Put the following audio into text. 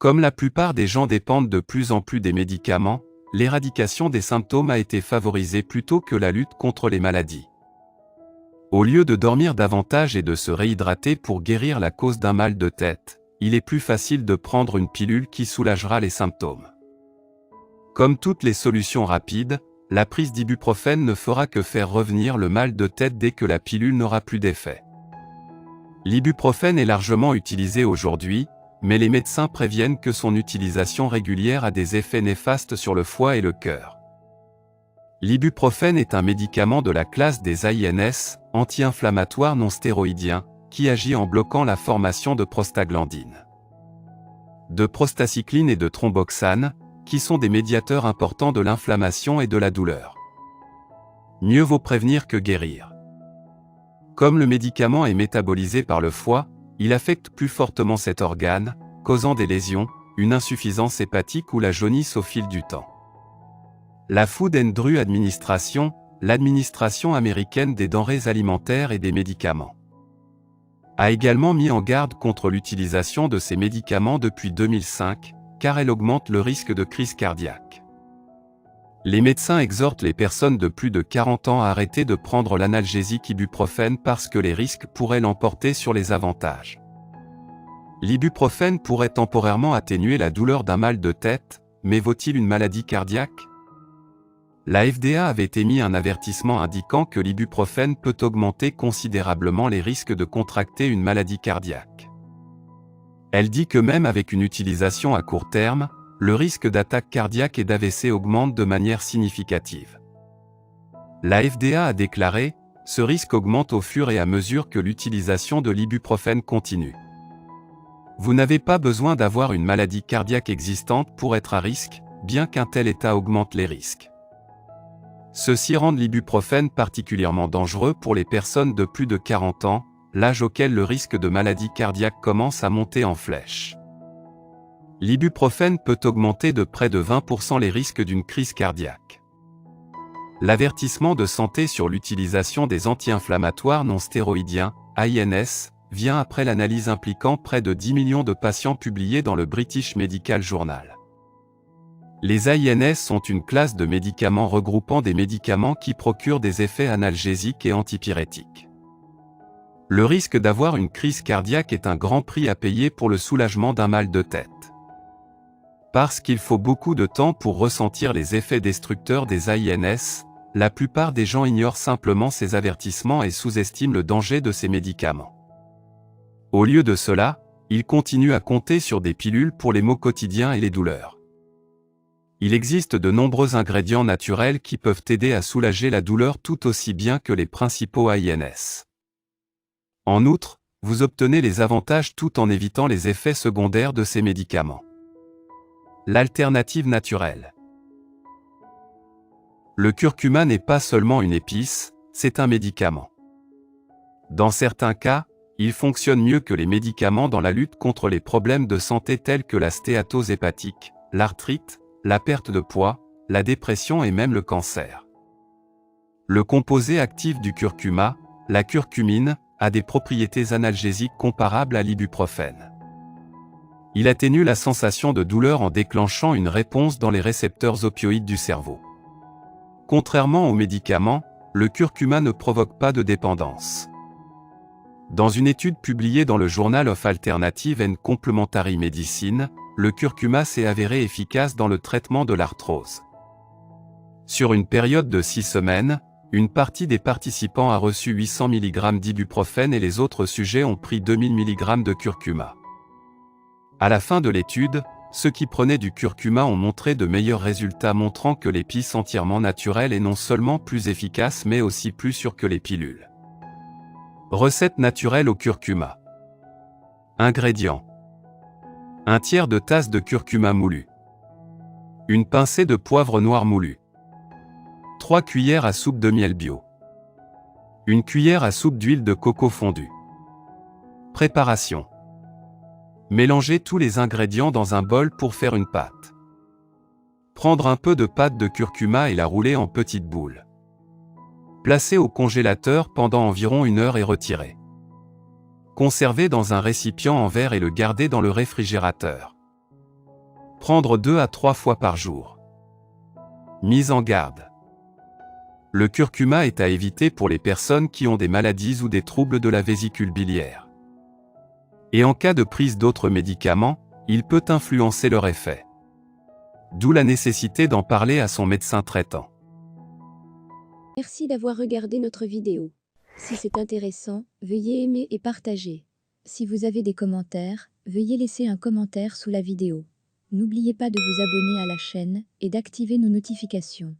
Comme la plupart des gens dépendent de plus en plus des médicaments, l'éradication des symptômes a été favorisée plutôt que la lutte contre les maladies. Au lieu de dormir davantage et de se réhydrater pour guérir la cause d'un mal de tête, il est plus facile de prendre une pilule qui soulagera les symptômes. Comme toutes les solutions rapides, la prise d'ibuprofène ne fera que faire revenir le mal de tête dès que la pilule n'aura plus d'effet. L'ibuprofène est largement utilisé aujourd'hui, mais les médecins préviennent que son utilisation régulière a des effets néfastes sur le foie et le cœur. L'ibuprofène est un médicament de la classe des AINS, anti-inflammatoires non stéroïdiens, qui agit en bloquant la formation de prostaglandines, de prostacycline et de thromboxane, qui sont des médiateurs importants de l'inflammation et de la douleur. Mieux vaut prévenir que guérir. Comme le médicament est métabolisé par le foie, il affecte plus fortement cet organe, causant des lésions, une insuffisance hépatique ou la jaunisse au fil du temps. La Food and Drug Administration, l'administration américaine des denrées alimentaires et des médicaments, a également mis en garde contre l'utilisation de ces médicaments depuis 2005, car elle augmente le risque de crise cardiaque. Les médecins exhortent les personnes de plus de 40 ans à arrêter de prendre l'analgésique ibuprofène parce que les risques pourraient l'emporter sur les avantages. L'ibuprofène pourrait temporairement atténuer la douleur d'un mal de tête, mais vaut-il une maladie cardiaque ? La FDA avait émis un avertissement indiquant que l'ibuprofène peut augmenter considérablement les risques de contracter une maladie cardiaque. Elle dit que même avec une utilisation à court terme, le risque d'attaque cardiaque et d'AVC augmente de manière significative. La FDA a déclaré, ce risque augmente au fur et à mesure que l'utilisation de l'ibuprofène continue. Vous n'avez pas besoin d'avoir une maladie cardiaque existante pour être à risque, bien qu'un tel état augmente les risques. Ceci rend l'ibuprofène particulièrement dangereux pour les personnes de plus de 40 ans, l'âge auquel le risque de maladie cardiaque commence à monter en flèche. L'ibuprofène peut augmenter de près de 20% les risques d'une crise cardiaque. L'avertissement de santé sur l'utilisation des anti-inflammatoires non stéroïdiens, AINS, vient après l'analyse impliquant près de 10 millions de patients publiée dans le British Medical Journal. Les AINS sont une classe de médicaments regroupant des médicaments qui procurent des effets analgésiques et antipyrétiques. Le risque d'avoir une crise cardiaque est un grand prix à payer pour le soulagement d'un mal de tête. Parce qu'il faut beaucoup de temps pour ressentir les effets destructeurs des AINS, la plupart des gens ignorent simplement ces avertissements et sous-estiment le danger de ces médicaments. Au lieu de cela, ils continuent à compter sur des pilules pour les maux quotidiens et les douleurs. Il existe de nombreux ingrédients naturels qui peuvent aider à soulager la douleur tout aussi bien que les principaux AINS. En outre, vous obtenez les avantages tout en évitant les effets secondaires de ces médicaments. L'alternative naturelle. Le curcuma n'est pas seulement une épice, c'est un médicament. Dans certains cas, il fonctionne mieux que les médicaments dans la lutte contre les problèmes de santé tels que la stéatose hépatique, l'arthrite, la perte de poids, la dépression et même le cancer. Le composé actif du curcuma, la curcumine, a des propriétés analgésiques comparables à l'ibuprofène. Il atténue la sensation de douleur en déclenchant une réponse dans les récepteurs opioïdes du cerveau. Contrairement aux médicaments, le curcuma ne provoque pas de dépendance. Dans une étude publiée dans le Journal of Alternative and Complementary Medicine, le curcuma s'est avéré efficace dans le traitement de l'arthrose. Sur une période de 6 semaines, une partie des participants a reçu 800 mg d'ibuprofène et les autres sujets ont pris 2000 mg de curcuma. À la fin de l'étude, ceux qui prenaient du curcuma ont montré de meilleurs résultats, montrant que l'épice entièrement naturelle est non seulement plus efficace mais aussi plus sûre que les pilules. Recette naturelle au curcuma. Ingrédients. 1/3 de tasse de curcuma moulu. Une pincée de poivre noir moulu. 3 cuillères à soupe de miel bio. Une cuillère à soupe d'huile de coco fondue. Préparation. Mélangez tous les ingrédients dans un bol pour faire une pâte. Prendre un peu de pâte de curcuma et la rouler en petites boules. Placer au congélateur pendant environ 1 heure et retirer. Conserver dans un récipient en verre et le garder dans le réfrigérateur. Prendre 2 à 3 fois par jour. Mise en garde. Le curcuma est à éviter pour les personnes qui ont des maladies ou des troubles de la vésicule biliaire. Et en cas de prise d'autres médicaments, il peut influencer leur effet. D'où la nécessité d'en parler à son médecin traitant. Merci d'avoir regardé notre vidéo. Si c'est intéressant, veuillez aimer et partager. Si vous avez des commentaires, veuillez laisser un commentaire sous la vidéo. N'oubliez pas de vous abonner à la chaîne et d'activer nos notifications.